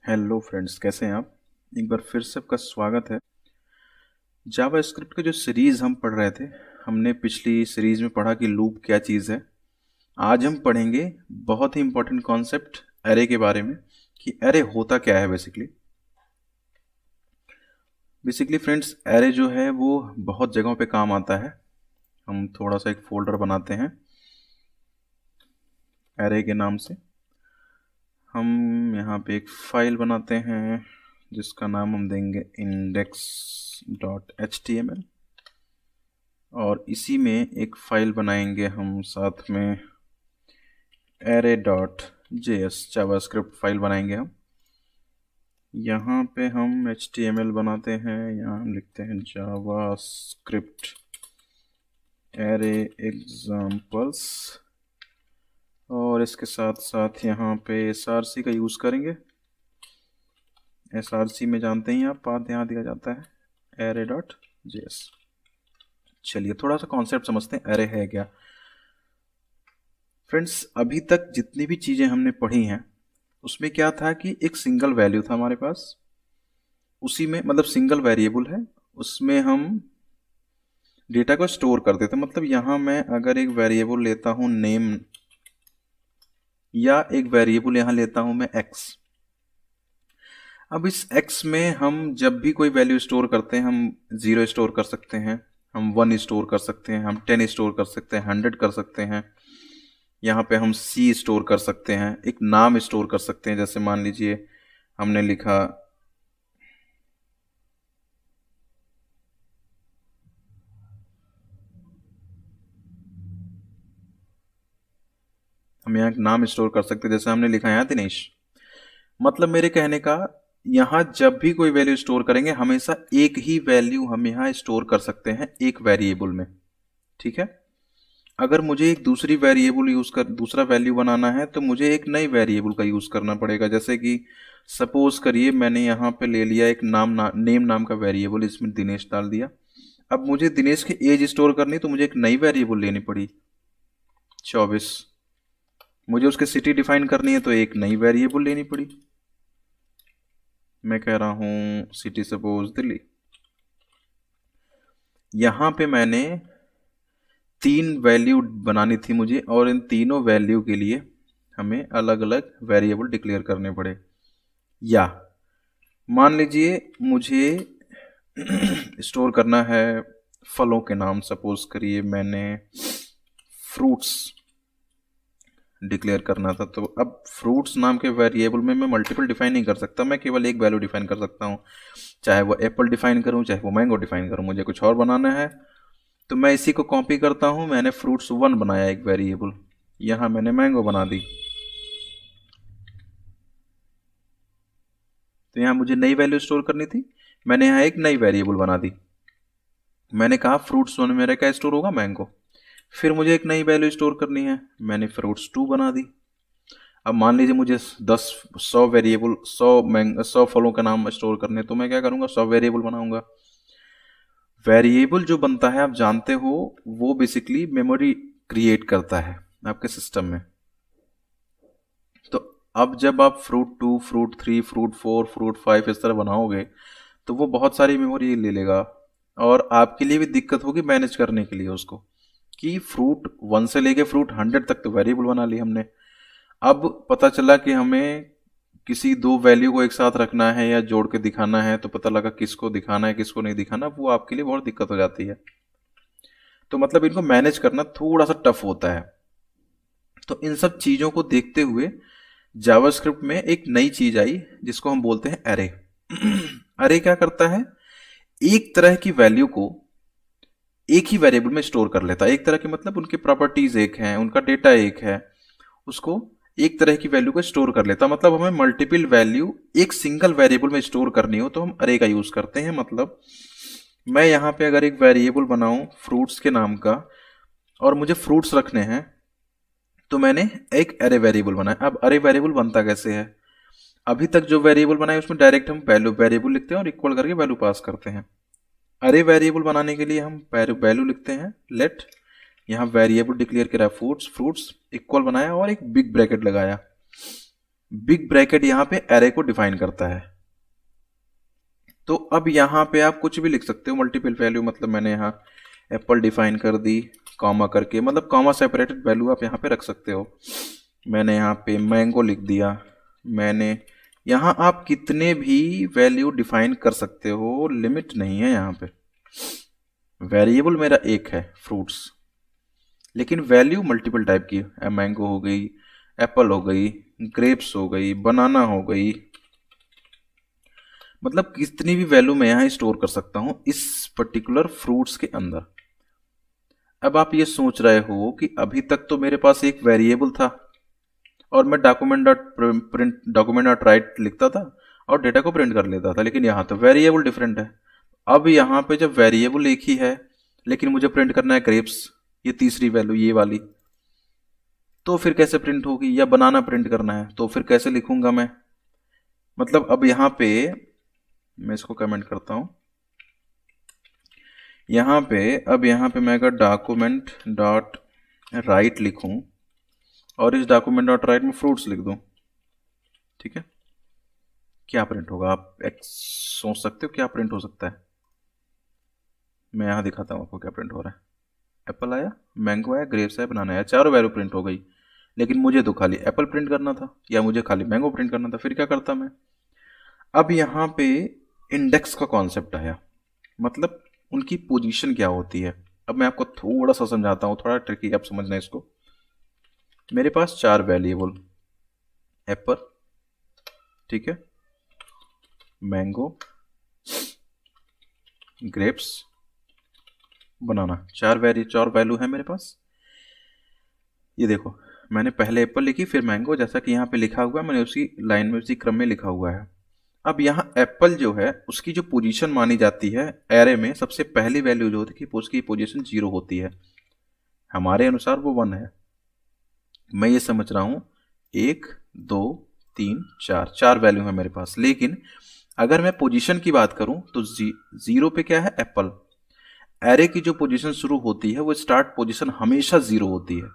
Hello friends, कैसे हैं आप। एक बार फिर से आपका स्वागत है। जावा स्क्रिप्ट का जो सीरीज़ हम पढ़ रहे थे, हमने पिछली सीरीज़ में पढ़ा कि लूप क्या चीज़ है। आज हम पढ़ेंगे बहुत ही इंपॉर्टेंट कॉन्सेप्ट एरे के बारे में कि एरे होता क्या है। बेसिकली फ्रेंड्स, एरे जो है वो बहुत जगहों पे काम आता है। हम थोड़ा सा एक फोल्डर बनाते हैं एरे के नाम से। हम यहाँ पे एक फाइल बनाते हैं जिसका नाम हम देंगे index.html, और इसी में एक फाइल बनाएंगे हम साथ में array.js जावास्क्रिप्ट फाइल बनाएंगे हम। यहाँ पे हम html बनाते हैं, यहाँ हम लिखते हैं जावास्क्रिप्ट array examples, और इसके साथ साथ यहाँ पे src का यूज़ करेंगे। src में जानते ही आप पाथ यहाँ दिया जाता है array.js। चलिए थोड़ा सा कॉन्सेप्ट समझते हैं, एरे है क्या। फ्रेंड्स, अभी तक जितनी भी चीज़ें हमने पढ़ी हैं उसमें क्या था कि एक सिंगल वैल्यू था हमारे पास, उसी में मतलब सिंगल वेरिएबल है, उसमें हम डेटा को स्टोर करते थे। मतलब यहाँ मैं अगर एक वेरिएबल लेता हूँ नेम, या एक वेरिएबल यहाँ लेता हूँ मैं x। अब इस x में हम जब भी कोई वैल्यू स्टोर करते हैं, हम 0 स्टोर कर सकते हैं, हम 1 स्टोर कर सकते हैं, हम 10 स्टोर कर सकते हैं, 100 कर सकते हैं। यहाँ पे हम c स्टोर कर सकते हैं, एक नाम स्टोर कर सकते हैं। जैसे मान लीजिए हमने लिखा हम यहाँ एक नाम स्टोर कर सकते हैं, जैसे हमने लिखा है यहाँ दिनेश। मतलब मेरे कहने का, यहाँ जब भी कोई वैल्यू स्टोर करेंगे हमेशा एक ही वैल्यू हम यहाँ स्टोर कर सकते हैं एक वेरिएबल में। ठीक है। अगर मुझे एक दूसरी वेरिएबल दूसरा वैल्यू बनाना है तो मुझे एक नई वेरिएबल का यूज करना पड़ेगा। जैसे कि सपोज करिए मैंने यहाँ पे ले लिया एक नेम नाम का वेरिएबल, इसमें दिनेश डाल दिया। अब मुझे दिनेश की एज स्टोर करनी तो मुझे एक नई वेरिएबल लेनी पड़ी 24। मुझे उसकी सिटी डिफाइन करनी है तो एक नई वेरिएबल लेनी पड़ी। मैं कह रहा हूं सिटी सपोज दिल्ली। यहां पे मैंने 3 वैल्यू बनानी थी मुझे, और इन तीनों वैल्यू के लिए हमें अलग अलग वेरिएबल डिक्लेयर करने पड़े। या मान लीजिए मुझे स्टोर करना है फलों के नाम। सपोज करिए मैंने फ्रूट्स डिक्लेयर करना था, तो अब फ्रूट्स नाम के वेरिएबल में मैं मल्टीपल डिफाइन नहीं कर सकता, मैं केवल एक वैल्यू डिफाइन कर सकता हूँ। चाहे वो एप्पल डिफाइन करूँ, चाहे वो मैंगो डिफाइन करूँ, मुझे कुछ और बनाना है तो मैं इसी को कॉपी करता हूँ। मैंने फ्रूट्स 1 बनाया एक वेरिएबल, यहाँ मैंने मैंगो बना दी। तो यहाँ मुझे नई वैल्यू स्टोर करनी थी, मैंने यहाँ एक नई वेरिएबल बना दी। मैंने कहा फ्रूट्स 1 में मेरा क्या स्टोर होगा, मैंगो। फिर मुझे एक नई वैल्यू स्टोर करनी है, मैंने फ्रूट्स 2 बना दी। अब मान लीजिए मुझे 100 वेरिएबल 100 फलों का नाम स्टोर करने, तो मैं क्या करूंगा, 100 वेरिएबल बनाऊंगा। वेरिएबल जो बनता है आप जानते हो, वो बेसिकली मेमोरी क्रिएट करता है आपके सिस्टम में। तो अब जब आप फ्रूट 2, फ्रूट 3, फ्रूट 4, फ्रूट 5 इस तरह बनाओगे तो वो बहुत सारी मेमोरी ले लेगा, और आपके लिए भी दिक्कत होगी मैनेज करने के लिए उसको, कि फ्रूट 1 से लेके फ्रूट 100 तक तो वेरिएबल बना ली हमने। अब पता चला कि हमें किसी 2 वैल्यू को एक साथ रखना है या जोड़ के दिखाना है, तो पता लगा किसको दिखाना है किसको नहीं दिखाना, वो आपके लिए बहुत दिक्कत हो जाती है। तो मतलब इनको मैनेज करना थोड़ा सा टफ होता है। तो इन सब चीज़ों को देखते हुए जावास्क्रिप्ट में एक नई चीज आई जिसको हम बोलते हैं एरे। एरे क्या करता है, एक तरह की वैल्यू को एक ही वेरिएबल में स्टोर कर लेता है। एक तरह की मतलब उनकी प्रॉपर्टीज एक हैं, उनका डेटा एक है, उसको एक तरह की वैल्यू को स्टोर कर लेता। मतलब हमें मल्टीपल वैल्यू एक सिंगल वेरिएबल में स्टोर करनी हो तो हम अरे का यूज करते हैं। मतलब मैं यहाँ पे अगर एक वेरिएबल बनाऊं फ्रूट्स के नाम का, और मुझे फ्रूट्स रखने हैं, तो मैंने एक अरे वेरिएबल बनाया। अब अरे वेरिएबल बनता कैसे है, अभी तक जो वेरिएबल बनाए उसमें डायरेक्ट हम वैल्यू वेरिएबल लिखते हैं और इक्वल करके वैल्यू पास करते हैं। अरे वेरिएबल बनाने के लिए हम वैल्यू लिखते हैं लेट, यहाँ वेरिएबल डिक्लेयर करा फ्रूट्स, फ्रूट्स इक्वल बनाया और एक बिग ब्रैकेट लगाया। बिग ब्रैकेट यहाँ पे एरे को डिफाइन करता है। तो अब यहाँ पे आप कुछ भी लिख सकते हो, मल्टीपल वैल्यू, मतलब मैंने यहाँ एप्पल डिफाइन कर दी कॉमा करके, मतलब कॉमा सेपरेटेड वैल्यू आप यहाँ पे रख सकते हो। मैंने यहाँ पे मैंगो लिख दिया। मैंने यहाँ आप कितने भी वैल्यू डिफाइन कर सकते हो, लिमिट नहीं है यहाँ पे। वेरिएबल मेरा एक है फ्रूट्स, लेकिन वैल्यू मल्टीपल टाइप की है। मैंगो हो गई, एप्पल हो गई, ग्रेप्स हो गई, बनाना हो गई, मतलब कितनी भी वैल्यू मैं यहाँ स्टोर कर सकता हूँ इस पर्टिकुलर फ्रूट्स के अंदर। अब आप ये सोच रहे हो कि अभी तक तो मेरे पास एक वेरिएबल था और मैं डॉक्यूमेंट डॉट राइट लिखता था और डेटा को प्रिंट कर लेता था, लेकिन यहाँ तो वेरिएबल डिफरेंट है। अब यहाँ पे जब वेरिएबल एक ही है लेकिन मुझे प्रिंट करना है ग्रेप्स, ये तीसरी वैल्यू ये वाली, तो फिर कैसे प्रिंट होगी? या बनाना प्रिंट करना है तो फिर कैसे लिखूंगा मैं? मतलब अब यहाँ पे मैं इसको कमेंट करता हूँ, यहाँ पे अब यहाँ पे मैं अगर डॉक्यूमेंट डॉट राइट लिखूं और इस डॉक्यूमेंट डॉट राइट में फ्रूट्स लिख दूं, ठीक है, क्या प्रिंट होगा? आप सोच सकते हो क्या प्रिंट हो सकता है? मैं यहाँ दिखाता हूँ आपको क्या प्रिंट हो रहा है। एप्पल आया, मैंगो आया, ग्रेप्स आया, बनाना आया, चारों वैल्यू प्रिंट हो गई। लेकिन मुझे तो खाली एप्पल प्रिंट करना था या मुझे खाली मैंगो प्रिंट करना था, फिर क्या करता मैं? अब यहाँ पे इंडेक्स का कॉन्सेप्ट आया, मतलब उनकी पोजीशन क्या होती है। अब मैं आपको थोड़ा सा समझाता हूँ, थोड़ा ट्रिकी आप समझना इसको। मेरे पास चार वेरिएबल, एप्पल, ठीक है, मैंगो, ग्रेप्स, बनाना, चार वैल्यू है मेरे पास। ये देखो, मैंने पहले एप्पल लिखी फिर मैंगो, जैसा कि यहाँ पे लिखा हुआ है, मैंने उसी लाइन में उसी क्रम में लिखा हुआ है। अब यहाँ एप्पल जो है उसकी जो पोजीशन मानी जाती है एरे में, सबसे पहली वैल्यू जो होती है उसकी पोजीशन 0 होती है। हमारे अनुसार वो 1 है। मैं ये समझ रहा हूँ 1 2 3 4 चार वैल्यू है मेरे पास, लेकिन अगर मैं पोजीशन की बात करूं तो 0 पे क्या है? एप्पल। एरे की जो पोजीशन शुरू होती है वो स्टार्ट पोजीशन हमेशा 0 होती है।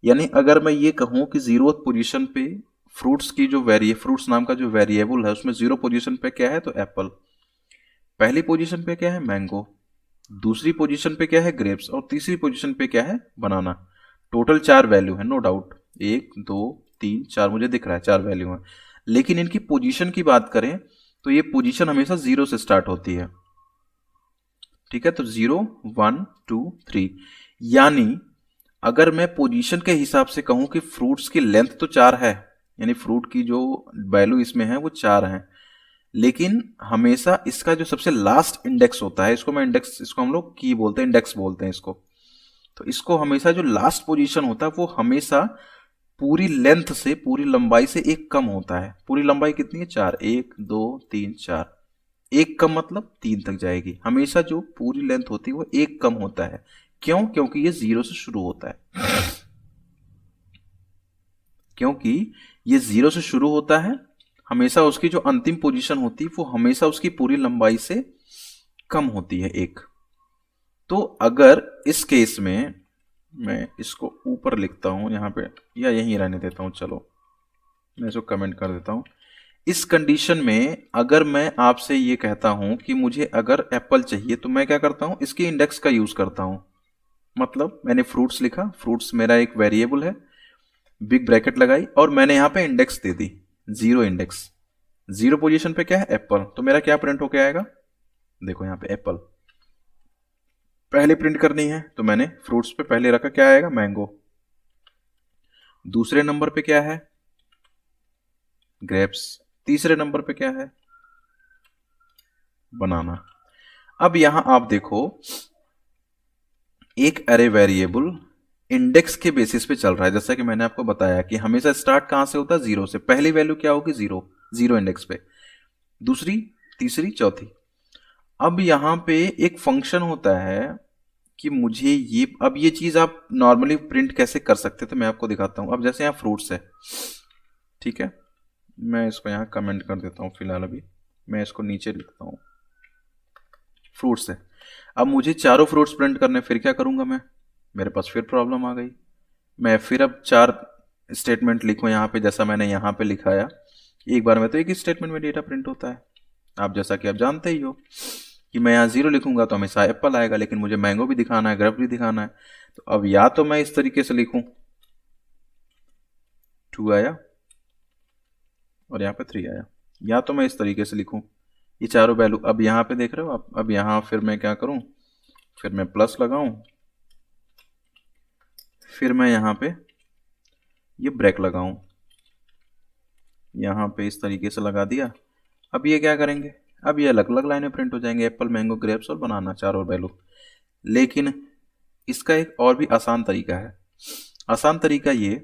यानी अगर मैं ये कहूं कि 0th पोजीशन पे फ्रूट्स की जो फ्रूट्स नाम का जो वेरिएबल है उसमें 0 पोजीशन पे क्या है तो एप्पल, पहली पोजीशन पे क्या है? मैंगो, दूसरी पोजीशन पे क्या है? ग्रेप्स, और तीसरी पोजीशन पे क्या है? बनाना। टोटल चार वैल्यू है, नो डाउट, 1 2 3 4 मुझे दिख रहा है, चार वैल्यू है। लेकिन इनकी पोजीशन की बात करें तो ये पोजीशन हमेशा 0 से स्टार्ट होती है, ठीक है। तो 0 1 2 3, यानी अगर मैं पोजीशन के हिसाब से कहूं कि फ्रूट्स की लेंथ तो 4 है, यानी फ्रूट की जो वैल्यू इसमें है वो 4 है, लेकिन हमेशा इसका जो सबसे लास्ट इंडेक्स होता है, इसको मैं इंडेक्स, इसको हम लोग की बोलते हैं, इंडेक्स बोलते हैं इसको। तो इसको हमेशा जो लास्ट पोजीशन होता है वो हमेशा पूरी लेंथ से, पूरी लंबाई से एक कम होता है। पूरी लंबाई कितनी है? 4, 1 2 3 4, एक कम मतलब 3 तक जाएगी। हमेशा जो पूरी लेंथ होती है वो एक कम होता है। क्यों? क्योंकि ये 0 से शुरू होता है। क्योंकि ये 0 से शुरू होता है, हमेशा उसकी जो अंतिम पोजीशन होती है वो हमेशा उसकी पूरी लंबाई से कम होती है, एक। तो अगर इस केस में मैं इसको ऊपर लिखता हूं यहां पे, या यहीं रहने देता हूं, चलो मैं इसको कमेंट कर देता हूं। इस कंडीशन में अगर मैं आपसे ये कहता हूं कि मुझे अगर एप्पल चाहिए तो मैं क्या करता हूं? इसके इंडेक्स का यूज करता हूं। मतलब मैंने फ्रूट्स लिखा, फ्रूट्स मेरा एक वेरिएबल है, बिग ब्रैकेट लगाई और मैंने यहां पे इंडेक्स दे दी, 0 इंडेक्स। 0 पोजीशन पे क्या है? एप्पल। तो मेरा क्या प्रिंट होके आएगा? देखो यहां पे एप्पल पहले प्रिंट करनी है तो मैंने फ्रूट्स पे पहले रखा, क्या आएगा? मैंगो। दूसरे नंबर पे क्या है? ग्रेप्स। तीसरे नंबर पे क्या है? बनाना। अब यहां आप देखो, एक अरे वेरिएबल इंडेक्स के बेसिस पे चल रहा है, जैसा कि मैंने आपको बताया कि हमेशा स्टार्ट कहां से होता है? 0 से। पहली वैल्यू क्या होगी? 0, 0 इंडेक्स पे, दूसरी, तीसरी, चौथी। अब यहां पे एक फंक्शन होता है कि मुझे ये, अब ये चीज आप नॉर्मली प्रिंट कैसे कर सकते हैं तो मैं आपको दिखाता हूं। अब जैसे यहाँ फ्रूट्स है, ठीक है, मैं इसको यहाँ कमेंट कर देता हूँ फिलहाल, अभी मैं इसको नीचे लिखता हूँ। फ्रूट्स है, अब मुझे चारों फ्रूट्स प्रिंट करने, फिर क्या करूंगा मैं? मेरे पास फिर प्रॉब्लम आ गई। मैं फिर अब चार स्टेटमेंट लिखूँ यहाँ पे जैसा मैंने यहाँ पे लिखाया, एक बार में तो एक ही स्टेटमेंट में डेटा प्रिंट होता है। आप जैसा कि आप जानते ही हो कि मैं यहाँ 0 लिखूंगा तो हमेशा एप्पल आएगा, लेकिन मुझे मैंगो भी दिखाना है, ग्रेप भी दिखाना है। तो अब या तो मैं इस तरीके से लिखूं, 2 आया और यहाँ पे 3 आया, या तो मैं इस तरीके से लिखूं, ये चारों वैल्यू। अब यहाँ पे देख रहे हो आप, अब यहाँ फिर मैं क्या करूं, फिर मैं प्लस लगाऊं, फिर मैं यहाँ पे ये ब्रेक लगाऊं, यहाँ पे इस तरीके से लगा दिया। अब ये क्या करेंगे, अब ये अलग अलग लाइनें प्रिंट हो जाएंगे, एप्पल, मैंगो, ग्रेप्स और बनाना, चारों वैल्यू। लेकिन इसका एक और भी आसान तरीका है। आसान तरीका ये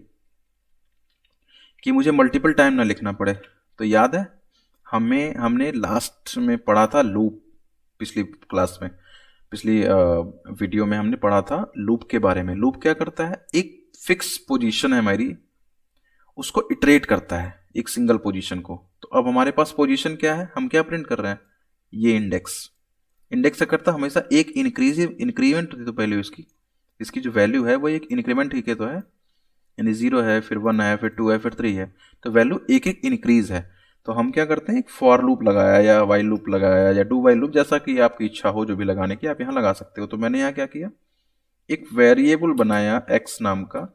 कि मुझे मल्टीपल टाइम ना लिखना पड़े। तो याद है हमने लास्ट में पढ़ा था लूप, पिछली क्लास में, पिछली वीडियो में हमने पढ़ा था लूप के बारे में। लूप क्या करता है, एक फिक्स पोजीशन है हमारी, उसको इटरेट करता है एक सिंगल पोजीशन को। तो अब हमारे पास पोजीशन क्या है, हम क्या प्रिंट कर रहे हैं, ये इंडेक्स। इंडेक्स क्या करता है, हमेशा एक इंक्रीमेंट होती तो पहले इसकी जो वैल्यू है वो एक इंक्रीमेंट ही के तो है, यानी 0 है, फिर 1 है, फिर 2 है, फिर 3 है, तो वैल्यू एक एक इंक्रीज है। तो हम क्या करते हैं, एक फॉर लूप लगाया या वाइल लूप लगाया या डू वाइल लूप, जैसा कि आपकी इच्छा हो जो भी लगाने की आप यहाँ लगा सकते हो। तो मैंने यहाँ क्या किया, एक वेरिएबल बनाया x नाम का।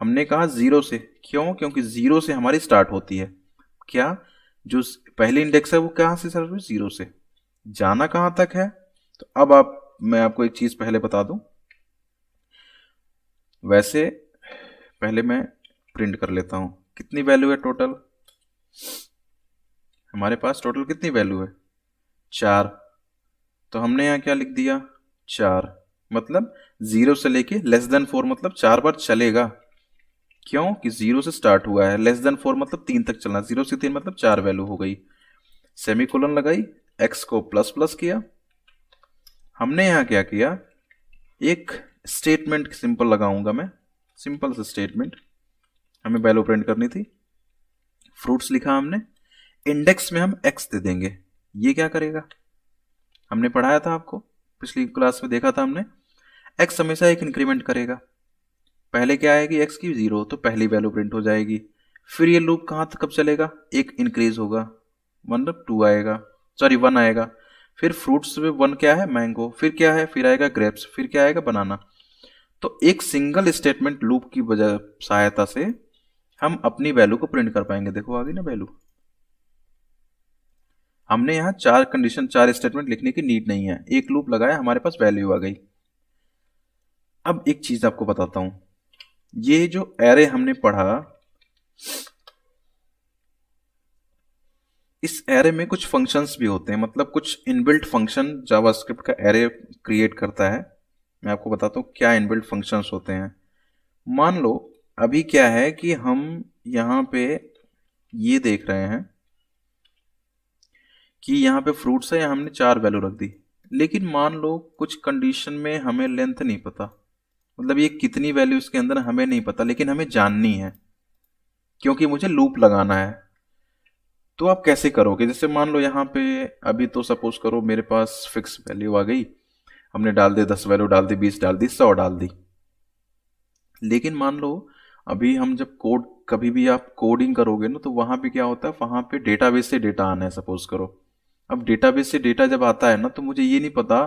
हमने कहा 0 से, क्यों, क्योंकि 0 से हमारी स्टार्ट होती है। क्या, जो पहली इंडेक्स है वो कहाँ से स्टार्ट हुई, 0 से। जाना कहाँ तक है, तो अब मैं आपको एक चीज पहले बता दूं। वैसे पहले मैं प्रिंट कर लेता हूं, कितनी वैल्यू है टोटल, हमारे पास टोटल कितनी वैल्यू है, 4। तो हमने यहाँ क्या लिख दिया, 4, मतलब 0 से लेके लेस देन 4, मतलब 4 बार चलेगा। क्यों कि 0 से स्टार्ट हुआ है, लेस देन 4 मतलब 3 तक चलना, 0 से 3 मतलब 4 वैल्यू हो गई। सेमीकोलन लगाई, x को प्लस प्लस किया। हमने यहाँ क्या किया, एक स्टेटमेंट सिंपल लगाऊंगा मैं, सिंपल से स्टेटमेंट, हमें वैल्यू प्रिंट करनी थी। फ्रूट्स लिखा हमने, इंडेक्स में हम x दे देंगे। ये क्या करेगा, हमने पढ़ाया था आपको, पिछली क्लास में देखा था हमने, x हमेशा एक इंक्रीमेंट करेगा। पहले क्या आएगी x की, 0, तो पहली वैल्यू प्रिंट हो जाएगी। फिर ये लूप कहाँ तक कब चलेगा, एक इंक्रीज होगा, मतलब 2 आएगा, सॉरी 1 आएगा। फिर फ्रूट्स में 1 क्या है, मैंगो, फिर क्या है, फिर आएगा ग्रेप्स, फिर क्या आएगा, बनाना। तो एक सिंगल स्टेटमेंट लूप की वजह सहायता से हम अपनी वैल्यू को प्रिंट कर पाएंगे। देखो आ गई ना वैल्यू। हमने यहाँ 4 कंडीशन, 4 स्टेटमेंट लिखने की नीड नहीं है, एक लूप लगाया, हमारे पास वैल्यू आ गई। अब एक चीज आपको बताता हूं, ये जो एरे हमने पढ़ा, इस एरे में कुछ फंक्शंस भी होते हैं, मतलब कुछ इनबिल्ट फंक्शन जावास्क्रिप्ट का एरे क्रिएट करता है। मैं आपको बताता हूँ क्या इनबिल्ट फंक्शंस होते हैं। मान लो अभी क्या है कि हम यहाँ पे ये देख रहे हैं कि यहाँ पे फ्रूट्स है, यहाँ हमने 4 वैल्यू रख दी, लेकिन मान लो कुछ कंडीशन में हमें लेंथ नहीं पता, मतलब ये कितनी वैल्यू इसके अंदर हमें नहीं पता, लेकिन हमें जाननी है क्योंकि मुझे लूप लगाना है। तो आप कैसे करोगे, जैसे मान लो यहाँ पे अभी तो सपोज करो मेरे पास फिक्स वैल्यू आ गई, हमने डाल दी 10 वैल्यू डाल दी, 20 डाल दी, 100 डाल दी। लेकिन मान लो अभी हम जब कोड, कभी भी आप कोडिंग करोगे ना, तो वहां पे क्या होता है, वहां पे डेटाबेस से डेटा आना है सपोज करो। अब डेटाबेस से डेटा जब आता है ना, तो मुझे ये नहीं पता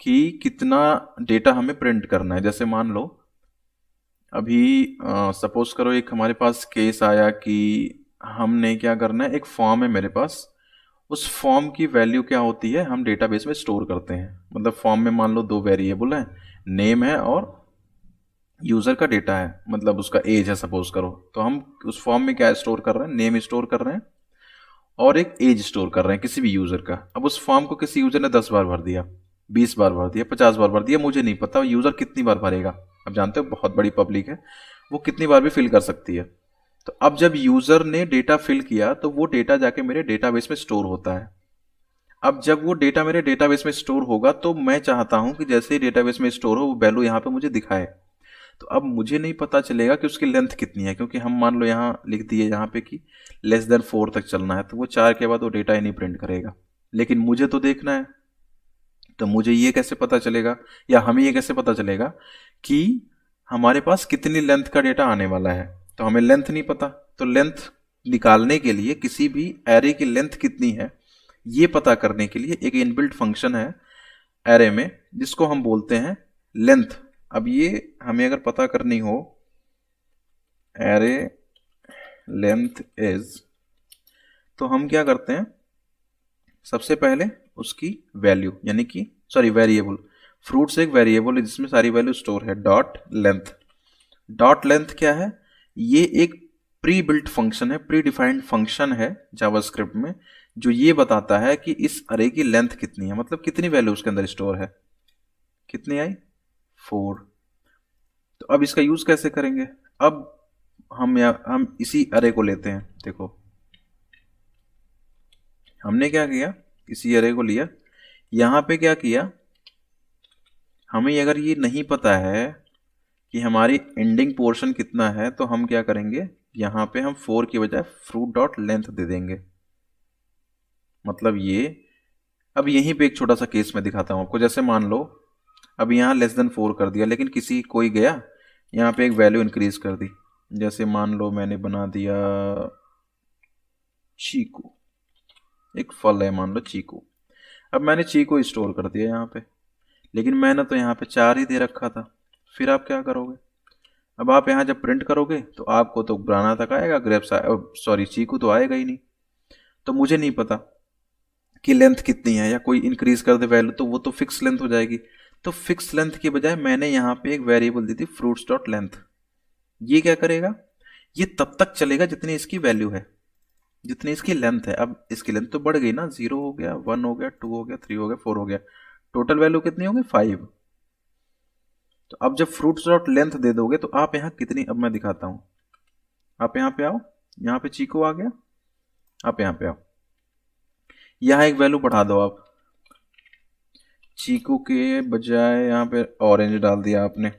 कि कितना डेटा हमें प्रिंट करना है। जैसे मान लो अभी सपोज करो एक हमारे पास केस आया कि हमने क्या करना है, एक फॉर्म है मेरे पास, उस फॉर्म की वैल्यू क्या होती है, हम डेटाबेस में स्टोर करते हैं। मतलब फॉर्म में मान लो 2 वेरिएबल है, नेम है और यूजर का डेटा है, मतलब उसका एज है सपोज करो। तो हम उस फॉर्म में क्या स्टोर कर रहे हैं, नेम स्टोर कर रहे हैं और एक एज स्टोर कर रहे हैं किसी भी यूजर का। अब उस फॉर्म को किसी यूजर ने 10 बार भर दिया, 20 बार भर दिया, 50 बार भर दिया, मुझे नहीं पता यूजर कितनी बार भरेगा। अब जानते हो बहुत बड़ी पब्लिक है, वो कितनी बार भी फिल कर सकती है। तो अब जब यूजर ने डेटा फिल किया तो वो डेटा जाके मेरे डेटाबेस में स्टोर होता है। अब जब वो डेटा मेरे डेटाबेस में स्टोर होगा तो मैं चाहता हूं कि जैसे ही डेटाबेस में स्टोर हो वो वैल्यू यहाँ पे मुझे दिखाए। तो अब मुझे नहीं पता चलेगा कि उसकी लेंथ कितनी है, क्योंकि हम मान लो यहाँ लिख दिए यहाँ पे कि लेस देन 4 तक चलना है, तो वो 4 के बाद वो डेटा ही नहीं प्रिंट करेगा। लेकिन मुझे तो देखना है, तो मुझे ये कैसे पता चलेगा, या हमें ये कैसे पता चलेगा कि हमारे पास कितनी लेंथ का डेटा आने वाला है। तो हमें लेंथ नहीं पता, तो लेंथ निकालने के लिए किसी भी एरे की लेंथ कितनी है ये पता करने के लिए एक इनबिल्ट फंक्शन है एरे में जिसको हम बोलते हैं लेंथ। अब ये हमें अगर पता करनी हो एरे लेंथ इज, तो हम क्या करते हैं, सबसे पहले उसकी वैल्यू यानी कि सॉरी वेरिएबल, फ्रूट्स एक वेरिएबल है जिसमें सारी वैल्यू स्टोर है, डॉट लेंथ। डॉट लेंथ क्या है, ये एक प्री बिल्ट फंक्शन है, प्री डिफाइंड फंक्शन है जावास्क्रिप्ट में जो ये बताता है कि इस अरे की लेंथ कितनी है, मतलब कितनी वैल्यू उसके अंदर स्टोर है। कितनी आई, 4। तो अब इसका यूज कैसे करेंगे, अब हम इसी अरे को लेते हैं। देखो हमने क्या किया, इसी अरे को लिया, यहां पे क्या किया, हमें अगर ये नहीं पता है कि हमारी एंडिंग पोर्शन कितना है तो हम क्या करेंगे, यहाँ पे हम 4 की बजाय फ्रूट डॉट लेंथ दे देंगे। मतलब ये, अब यहीं पे एक छोटा सा केस मैं दिखाता हूँ आपको। जैसे मान लो अब यहाँ लेस देन 4 कर दिया, लेकिन किसी कोई गया यहाँ पे एक वैल्यू इंक्रीज कर दी। जैसे मान लो मैंने बना दिया चीकू, एक फल है मान लो चीकू। अब मैंने चीकू स्टोर कर दिया यहाँ पे, लेकिन मैंने तो यहाँ पे 4 ही दे रखा था। फिर आप क्या करोगे, अब आप यहाँ जब प्रिंट करोगे तो आपको तो बनाना तक आएगा, ग्रेप्स सॉरी चीकू तो आएगा ही नहीं। तो मुझे नहीं पता कि लेंथ कितनी है, या कोई इंक्रीज कर दे वैल्यू तो वो तो फिक्स लेंथ हो जाएगी। तो फिक्स लेंथ के बजाय मैंने यहाँ पे एक वेरिएबल दी थी फ्रूट्स डॉट लेंथ। ये क्या करेगा, ये तब तक चलेगा जितनी इसकी वैल्यू है, जितनी इसकी लेंथ है। अब इसकी लेंथ तो बढ़ गई ना, 0 हो गया, 1 हो गया, 2 हो गया, 3 हो गया, 4 हो गया, टोटल वैल्यू कितनी होगी 5। तो अब जब फ्रूट्स डॉट लेंथ दे दोगे तो आप यहाँ कितनी, अब मैं दिखाता हूँ, आप यहाँ पे आओ, यहाँ पे चीकू आ गया, आप यहाँ पे आओ, यहाँ एक वैल्यू बढ़ा दो आप, चीकू के बजाय यहाँ पे ऑरेंज डाल दिया आपने।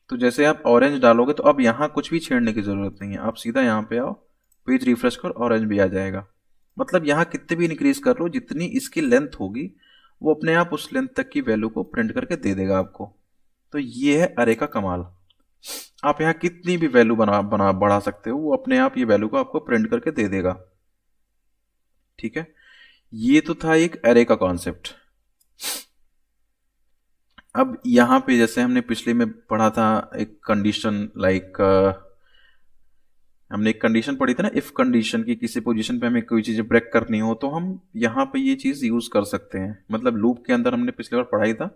तो जैसे आप ऑरेंज डालोगे तो अब यहाँ कुछ भी छेड़ने की ज़रूरत नहीं है, आप सीधा यहाँ पे आओ, पेज रिफ्रेश कर, ऑरेंज भी आ जाएगा। मतलब यहाँ कितने भी इंक्रीज कर लो, जितनी इसकी लेंथ होगी वो अपने आप उस लेंथ तक की वैल्यू को प्रिंट करके दे देगा आपको। तो ये है अरे का कमाल, आप यहाँ कितनी भी वैल्यू बना बना बढ़ा सकते हो, वो अपने आप ये वैल्यू को आपको प्रिंट करके दे देगा। ठीक है, ये तो था एक अरे का कॉन्सेप्ट। अब यहाँ पे जैसे हमने पिछले में पढ़ा था एक कंडीशन, लाइक हमने एक कंडीशन पढ़ी थी ना, इफ कंडीशन की, किसी पोजीशन पे हमें कोई चीज़ ब्रेक करनी हो तो हम यहाँ पे ये चीज़ यूज़ कर सकते हैं। मतलब लूप के अंदर हमने पिछले बार पढ़ाई था,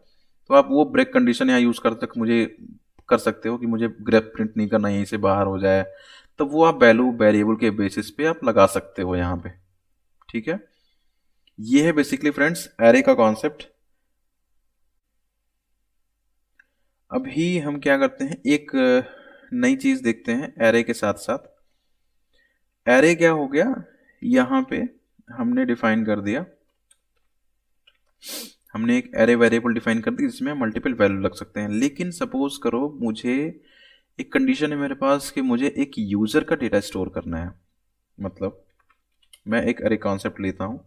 तो आप वो ब्रेक कंडीशन यहाँ यूज़ कर सकते हो कि मुझे ग्रेप प्रिंट नहीं करना, यहीं से बाहर हो जाए। तो वो आप वैल्यू वेरिएबल के बेसिस पे आप लगा सकते हो यहाँ पे। ठीक है, ये है बेसिकली फ्रेंड्स एरे का कॉन्सेप्ट। अभी हम क्या करते हैं, एक नई चीज़ देखते हैं एरे के साथ साथ। एरे क्या हो गया, यहाँ पे हमने डिफाइन कर दिया, हमने एक एरे वेरिएबल डिफाइन कर दी जिसमें मल्टीपल वैल्यू लग सकते हैं। लेकिन सपोज करो मुझे एक कंडीशन है मेरे पास कि मुझे एक यूज़र का डेटा स्टोर करना है। मतलब मैं एक एरे कॉन्सेप्ट लेता हूँ,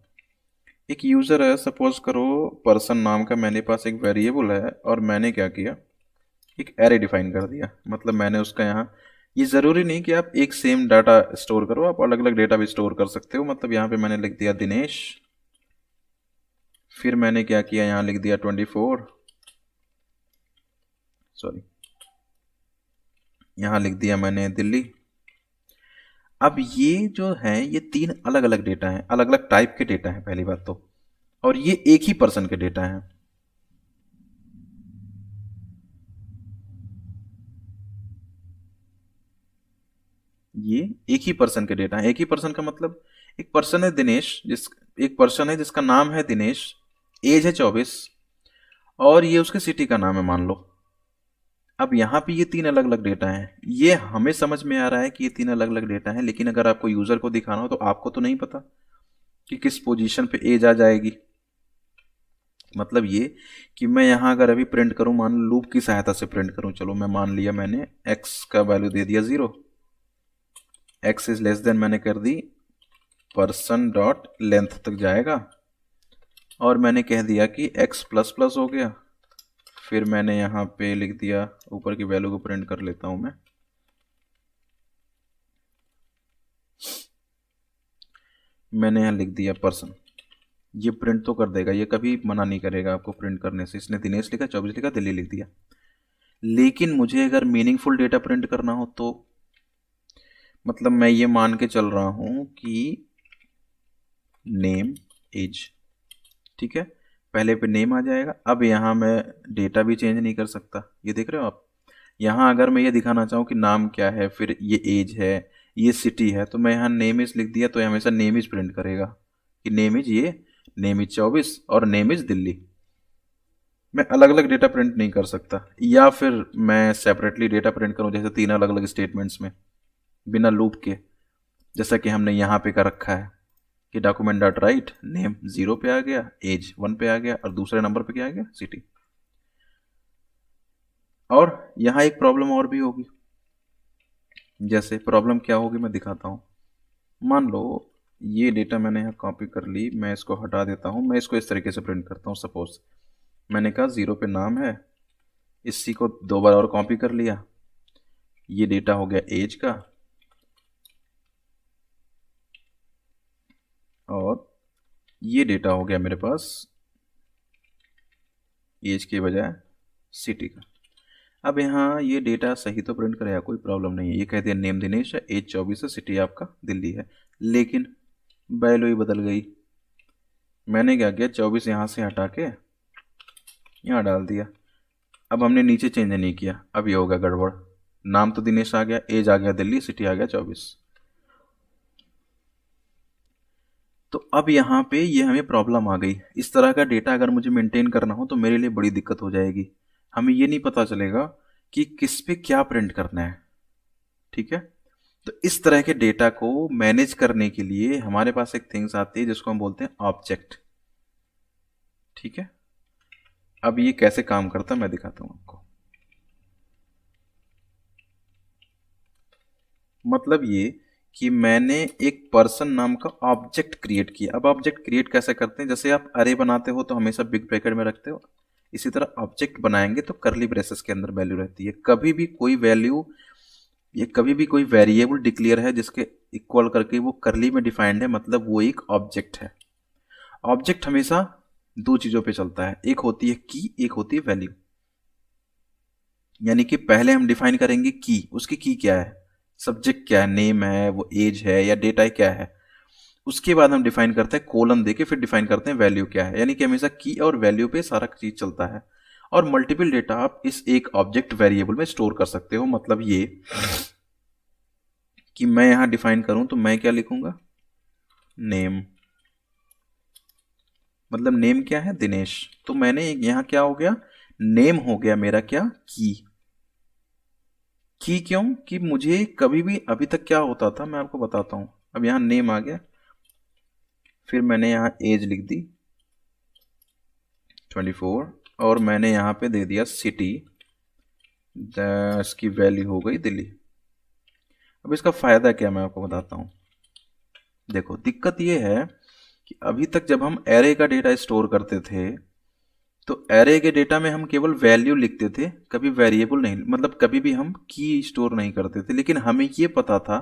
एक यूज़र है, सपोज करो पर्सन नाम का मेरे पास एक वेरिएबल है, और मैंने क्या किया, एक एरे डिफाइन कर दिया। मतलब मैंने उसका यहाँ, ये ज़रूरी नहीं कि आप एक सेम डाटा स्टोर करो, आप अलग अलग डेटा भी स्टोर कर सकते हो। मतलब यहाँ पे मैंने लिख दिया दिनेश, फिर मैंने क्या किया, यहाँ लिख दिया 24, सॉरी यहाँ लिख दिया मैंने दिल्ली। अब ये जो है ये 3 अलग अलग डेटा हैं, अलग अलग टाइप के डेटा हैं पहली बात तो, और ये एक ही पर्सन के डेटा हैं। ये एक ही पर्सन के डेटा है। एक ही पर्सन का मतलब, एक पर्सन है दिनेश, एक पर्सन है जिसका नाम है दिनेश, एज है 24, और ये उसके सिटी का नाम है मान लो। अब यहाँ पे ये 3 अलग अलग डेटा हैं, ये हमें समझ में आ रहा है कि ये 3 अलग अलग डेटा हैं, लेकिन अगर आपको यूजर को दिखाना हो तो आपको तो नहीं पता कि किस पोजीशन पे एज आ जाएगी। मतलब ये कि मैं यहाँ अगर अभी प्रिंट करूँ, मान लो लूप की सहायता से प्रिंट करूँ, चलो मैं मान लिया मैंने x का वैल्यू दे दिया 0, x इज लेस देन मैंने कर दी पर्सन डॉट लेंथ तक जाएगा, और मैंने कह दिया कि x प्लस प्लस हो गया। फिर मैंने यहाँ पे लिख दिया, ऊपर की वैल्यू को प्रिंट कर लेता हूँ मैं, मैंने यहाँ लिख दिया पर्सन, ये प्रिंट तो कर देगा, ये कभी मना नहीं करेगा आपको प्रिंट करने से। इसने दिनेश लिखा, 24 लिखा, दिल्ली लिख दिया। लेकिन मुझे अगर मीनिंगफुल डेटा प्रिंट करना हो तो मतलब मैं ये मान के चल रहा हूँ कि नेम एज, ठीक है, पहले पे नेम आ जाएगा। अब यहाँ मैं डेटा भी चेंज नहीं कर सकता, ये देख रहे हो आप। यहाँ अगर मैं ये दिखाना चाहूँ कि नाम क्या है, फिर ये एज है, ये सिटी है, तो मैं यहाँ नेम इज लिख दिया तो ये हमेशा नेम इज प्रिंट करेगा कि नेम इज ये, नेम इज 24 और नेम इज दिल्ली। मैं अलग अलग डेटा प्रिंट नहीं कर सकता, या फिर मैं सेपरेटली डेटा प्रिंट करूँ जैसे 3 अलग अलग स्टेटमेंट्स में बिना लूप के, जैसा कि हमने यहाँ पे कर रखा है कि डॉक्यूमेंट डॉट राइट नेम 0 पे आ गया, एज 1 पे आ गया और दूसरे नंबर पे क्या आ गया, सिटी। और यहाँ एक प्रॉब्लम और भी होगी। जैसे प्रॉब्लम क्या होगी मैं दिखाता हूँ। मान लो ये डेटा मैंने यहाँ कॉपी कर ली, मैं इसको हटा देता हूँ, मैं इसको इस तरीके से प्रिंट करता हूँ। सपोज मैंने कहा 0 पे नाम है, इसी को 2 बार और कॉपी कर लिया, ये डेटा हो गया एज का, और ये डेटा हो गया मेरे पास एज के बजाय सिटी का। अब यहाँ ये डेटा सही तो प्रिंट करेगा, कोई प्रॉब्लम नहीं है। ये कहते हैं नेम दिनेश है, एज 24 है, सिटी आपका दिल्ली है। लेकिन वैल्यू ही बदल गई। मैंने क्या किया, 24 यहाँ से हटा के यहाँ डाल दिया। अब हमने नीचे चेंज नहीं किया, अब ये होगा गड़बड़। नाम तो दिनेश आ गया, एज आ गया दिल्ली, सिटी आ गया 24। तो अब यहाँ पे ये हमें प्रॉब्लम आ गई। इस तरह का डेटा अगर मुझे मेंटेन करना हो तो मेरे लिए बड़ी दिक्कत हो जाएगी। हमें ये नहीं पता चलेगा कि किस पे क्या प्रिंट करना है, ठीक है। तो इस तरह के डेटा को मैनेज करने के लिए हमारे पास एक थिंग्स आती है जिसको हम बोलते हैं ऑब्जेक्ट, ठीक है। अब ये कैसे काम करता है मैं दिखाता हूं आपको। मतलब ये कि मैंने एक पर्सन नाम का ऑब्जेक्ट क्रिएट किया। अब ऑब्जेक्ट क्रिएट कैसे करते हैं, जैसे आप अरे बनाते हो तो हमेशा बिग ब्रैकेट में रखते हो, इसी तरह ऑब्जेक्ट बनाएंगे तो करली ब्रेसेस के अंदर वैल्यू रहती है। कभी भी कोई वैल्यू, ये कभी भी कोई वेरिएबल डिक्लेयर है जिसके इक्वल करके वो करली में डिफाइंड है, मतलब वो एक ऑब्जेक्ट है। ऑब्जेक्ट हमेशा दो चीजों पे चलता है, एक होती है की, एक होती है वैल्यू। यानी कि पहले हम डिफाइन करेंगे की, उसकी की क्या है, सब्जेक्ट क्या है, नेम है, वो एज है या डेटा क्या है। उसके बाद हम डिफाइन करते हैं कोलन देके, फिर डिफाइन करते हैं वैल्यू क्या है। यानी कि हमेशा की और वैल्यू पे सारा चीज चलता है। और मल्टीपल डेटा आप इस एक ऑब्जेक्ट वेरिएबल में स्टोर कर सकते हो। मतलब ये कि मैं यहां डिफाइन करूं तो मैं क्या लिखूंगा, नेम, मतलब नेम क्या है, दिनेश। तो मैंने यहां क्या हो गया, नेम हो गया मेरा क्या, की क्यों, कि मुझे कभी भी अभी तक क्या होता था मैं आपको बताता हूं। अब यहां नेम आ गया, फिर मैंने यहां एज लिख दी 24, और मैंने यहां पे दे दिया सिटी, इसकी वैल्यू हो गई दिल्ली। अब इसका फायदा क्या मैं आपको बताता हूं। देखो दिक्कत ये है कि अभी तक जब हम एरे का डेटा स्टोर करते थे तो एरे के डेटा में हम केवल वैल्यू लिखते थे, कभी वेरिएबल नहीं, मतलब कभी भी हम की स्टोर नहीं करते थे। लेकिन हमें ये पता था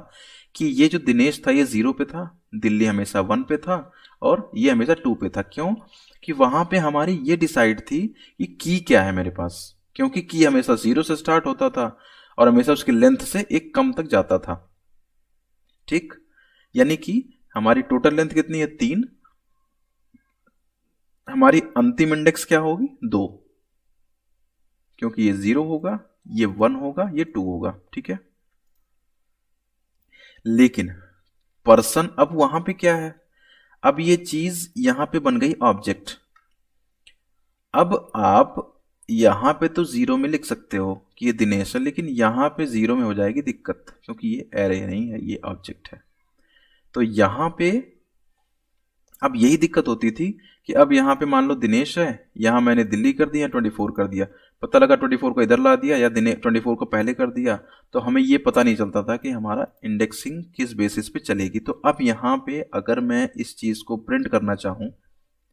कि ये जो दिनेश था ये 0 पे था, दिल्ली हमेशा 1 पे था, और ये हमेशा 2 पे था। क्यों, कि वहां पे हमारी ये डिसाइड थी कि की क्या है मेरे पास, क्योंकि की हमेशा 0 से स्टार्ट होता था और हमेशा उसकी लेंथ से एक कम तक जाता था, ठीक। यानी कि हमारी टोटल लेंथ कितनी है, 3, हमारी अंतिम इंडेक्स क्या होगी, 2, क्योंकि ये 0 होगा, ये 1 होगा, ये 2 होगा, ठीक है। लेकिन पर्सन अब वहां पे क्या है, अब ये चीज यहां पे बन गई ऑब्जेक्ट। अब आप यहां पे तो 0 में लिख सकते हो कि ये दिनेश है, लेकिन यहां पे 0 में हो जाएगी दिक्कत, क्योंकि ये एरे नहीं है, ये ऑब्जेक्ट है। तो यहां पे अब यही दिक्कत होती थी कि अब यहाँ पे मान लो दिनेश है, यहाँ मैंने दिल्ली कर दिया, 24 कर दिया, पता लगा 24 को इधर ला दिया या दिने 24 को पहले कर दिया, तो हमें ये पता नहीं चलता था कि हमारा इंडेक्सिंग किस बेसिस पे चलेगी। तो अब यहाँ पे अगर मैं इस चीज को प्रिंट करना चाहूँ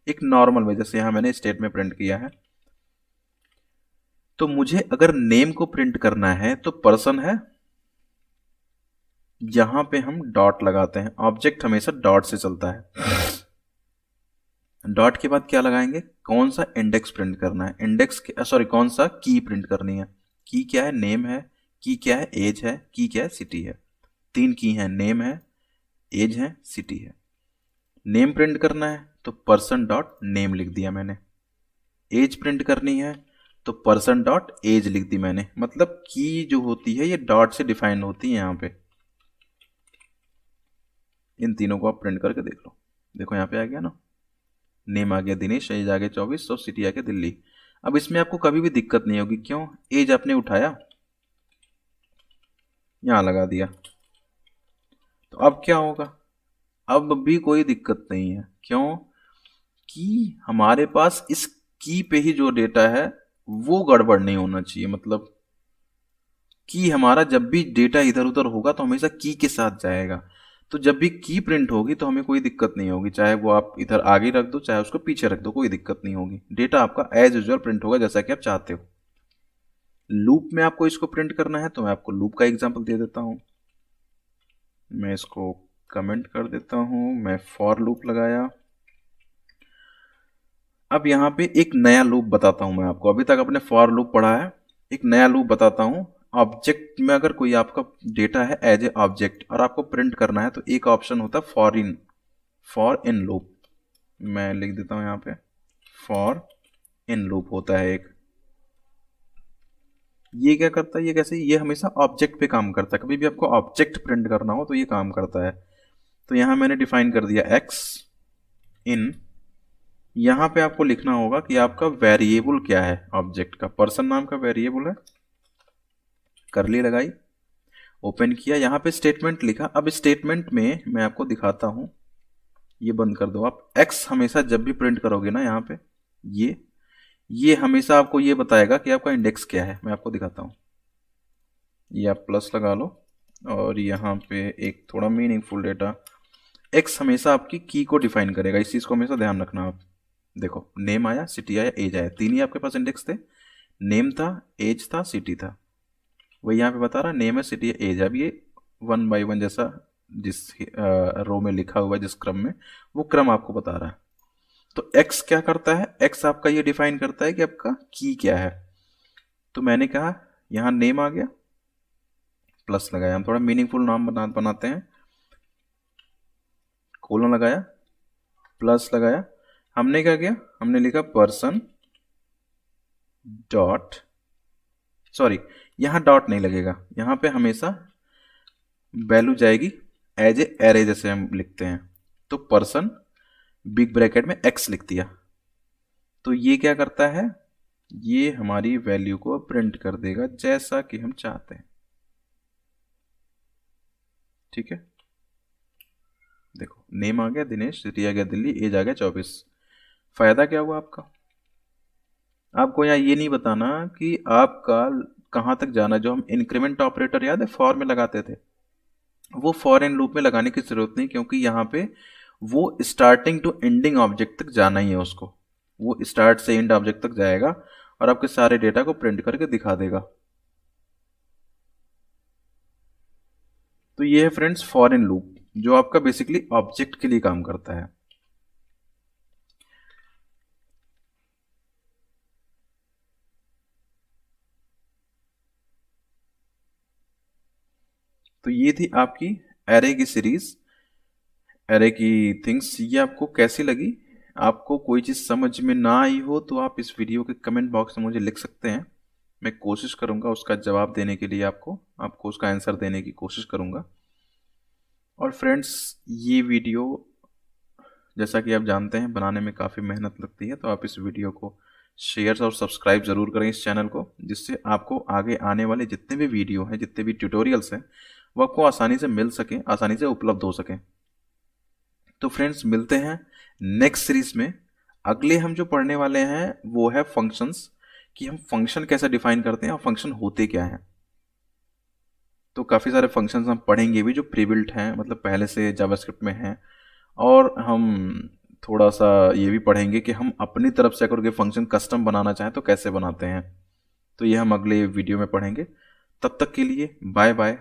एक नॉर्मल में, जैसे यहाँ मैंने स्टेट में प्रिंट किया है, तो मुझे अगर नेम को प्रिंट करना है तो पर्सन है, यहाँ पे हम डॉट लगाते हैं। ऑब्जेक्ट हमेशा डॉट से चलता है। डॉट के बाद क्या लगाएंगे, कौन सा इंडेक्स प्रिंट करना है, इंडेक्स सॉरी कौन सा की प्रिंट करनी है। की क्या है, नेम है। की क्या है, एज है। की क्या है, सिटी है। तीन की है, नेम है, एज है, सिटी है। नेम प्रिंट करना है तो पर्सन डॉट नेम लिख दिया मैंने। एज प्रिंट करनी है तो पर्सन डॉट एज लिख दी मैंने। मतलब की जो होती है ये डॉट से डिफाइन होती है यहाँ पे। इन तीनों को आप प्रिंट करके देख लो। देखो यहाँ पे आ गया ना, नेम आ गया दिनेश, एज आ गया 24 और सिटी आ गया दिल्ली। अब इसमें आपको कभी भी दिक्कत नहीं होगी, क्यों, एज आपने उठाया यहाँ लगा दिया, तो अब क्या होगा, अब भी कोई दिक्कत नहीं है। क्यों कि हमारे पास इस की पे ही जो डेटा है वो गड़बड़ नहीं होना चाहिए। मतलब की हमारा जब भी डेटा इधर उधर होगा तो हमेशा की के साथ जाएगा। तो जब भी की प्रिंट होगी तो हमें कोई दिक्कत नहीं होगी, चाहे वो आप इधर आगे रख दो चाहे उसको पीछे रख दो, कोई दिक्कत नहीं होगी। डेटा आपका एज यूजुअल प्रिंट होगा जैसा कि आप चाहते हो। लूप में आपको इसको प्रिंट करना है तो मैं आपको लूप का एग्जांपल दे देता हूं। मैं इसको कमेंट कर देता हूं, मैं फॉर लूप लगाया। अब यहाँ पे एक नया लूप बताता हूं मैं आपको। अभी तक आपने फॉर लूप पढ़ा है, एक नया लूप बताता हूं। ऑब्जेक्ट में अगर कोई आपका डेटा है एज ए ऑब्जेक्ट और आपको प्रिंट करना है तो एक ऑप्शन होता है फॉर इन लूप। मैं लिख देता हूं यहाँ पे फॉर इन लूप होता है एक। ये क्या करता है, ये कैसे, ये हमेशा ऑब्जेक्ट पे काम करता है। कभी भी आपको ऑब्जेक्ट प्रिंट करना हो तो ये काम करता है। तो यहां मैंने डिफाइन कर दिया एक्स इन। यहां पे आपको लिखना होगा कि आपका वेरिएबल क्या है। ऑब्जेक्ट का पर्सन नाम का वेरिएबल है, करली लगाई, ओपन किया, यहां पे स्टेटमेंट लिखा। अब स्टेटमेंट में मैं आपको दिखाता हूं, ये बंद कर दो आप। एक्स हमेशा जब भी प्रिंट करोगे ना यहाँ पे ये हमेशा आपको ये बताएगा कि आपका इंडेक्स क्या है। मैं आपको दिखाता हूँ, ये आप प्लस लगा लो और यहाँ पे एक थोड़ा मीनिंगफुल डेटा। एक्स हमेशा आपकी की को डिफाइन करेगा, इस चीज़ को हमेशा ध्यान रखना आप। देखो नेम आया, सिटी आया, एज आया, तीन ही आपके पास इंडेक्स थे। नेम था, एज था, सिटी था। वही यहाँ पे बता रहा, नेम है, सिटी है, एज है। अब ये 1 बाई 1 जैसा जिस रो में लिखा हुआ है, जिस क्रम में, वो क्रम आपको बता रहा है। तो एक्स क्या करता है, एक्स आपका ये डिफाइन करता है कि आपका की क्या है। तो मैंने कहा यहाँ नेम आ गया, प्लस लगाया, हम थोड़ा मीनिंगफुल नाम बनाते हैं, कोलन लगाया, प्लस लगाया। हमने क्या किया, हमने लिखा पर्सन डॉट, सॉरी यहां डॉट नहीं लगेगा, यहां पे हमेशा वैल्यू जाएगी एज ए एरे जैसे हम लिखते हैं। तो पर्सन बिग ब्रैकेट में एक्स लिख दिया। तो ये क्या करता है, ये हमारी वैल्यू को प्रिंट कर देगा जैसा कि हम चाहते हैं। ठीक है, देखो नेम आ गया दिनेश, सिटी आ गया दिल्ली, एज आ गया 24। फायदा क्या हुआ आपका, आपको यहाँ ये नहीं बताना कि आपका कहाँ तक जाना। जो हम इंक्रीमेंट ऑपरेटर याद है फॉर में लगाते थे, वो फॉर इन लूप में लगाने की जरूरत नहीं, क्योंकि यहाँ पे वो स्टार्टिंग टू एंडिंग ऑब्जेक्ट तक जाना ही है उसको। वो स्टार्ट से एंड ऑब्जेक्ट तक जाएगा और आपके सारे डेटा को प्रिंट करके दिखा देगा। तो ये है फ्रेंड्स फॉर इन लूप, जो आपका बेसिकली ऑब्जेक्ट के लिए काम करता है। तो ये थी आपकी एरे की सीरीज, एरे की थिंग्स। ये आपको कैसी लगी, आपको कोई चीज़ समझ में ना आई हो तो आप इस वीडियो के कमेंट बॉक्स में मुझे लिख सकते हैं। मैं कोशिश करूंगा उसका जवाब देने के लिए, आपको उसका आंसर देने की कोशिश करूंगा। और फ्रेंड्स ये वीडियो जैसा कि आप जानते हैं बनाने में काफ़ी मेहनत लगती है, तो आप इस वीडियो को शेयर और सब्सक्राइब ज़रूर करें इस चैनल को, जिससे आपको आगे आने वाले जितने भी वीडियो हैं, जितने भी ट्यूटोरियल्स हैं, वो आपको आसानी से मिल सकें, आसानी से उपलब्ध हो सकें। तो फ्रेंड्स मिलते हैं नेक्स्ट सीरीज में। अगले हम जो पढ़ने वाले हैं वो है फंक्शंस, कि हम फंक्शन कैसे डिफाइन करते हैं और फंक्शन होते क्या हैं। तो काफ़ी सारे फंक्शंस हम पढ़ेंगे भी जो प्रीबिल्ट हैं, मतलब पहले से जावास्क्रिप्ट में हैं। और हम थोड़ा सा ये भी पढ़ेंगे कि हम अपनी तरफ से अगर कोई फंक्शन कस्टम बनाना चाहें तो कैसे बनाते हैं। तो ये हम अगले वीडियो में पढ़ेंगे। तब तक के लिए बाय बाय।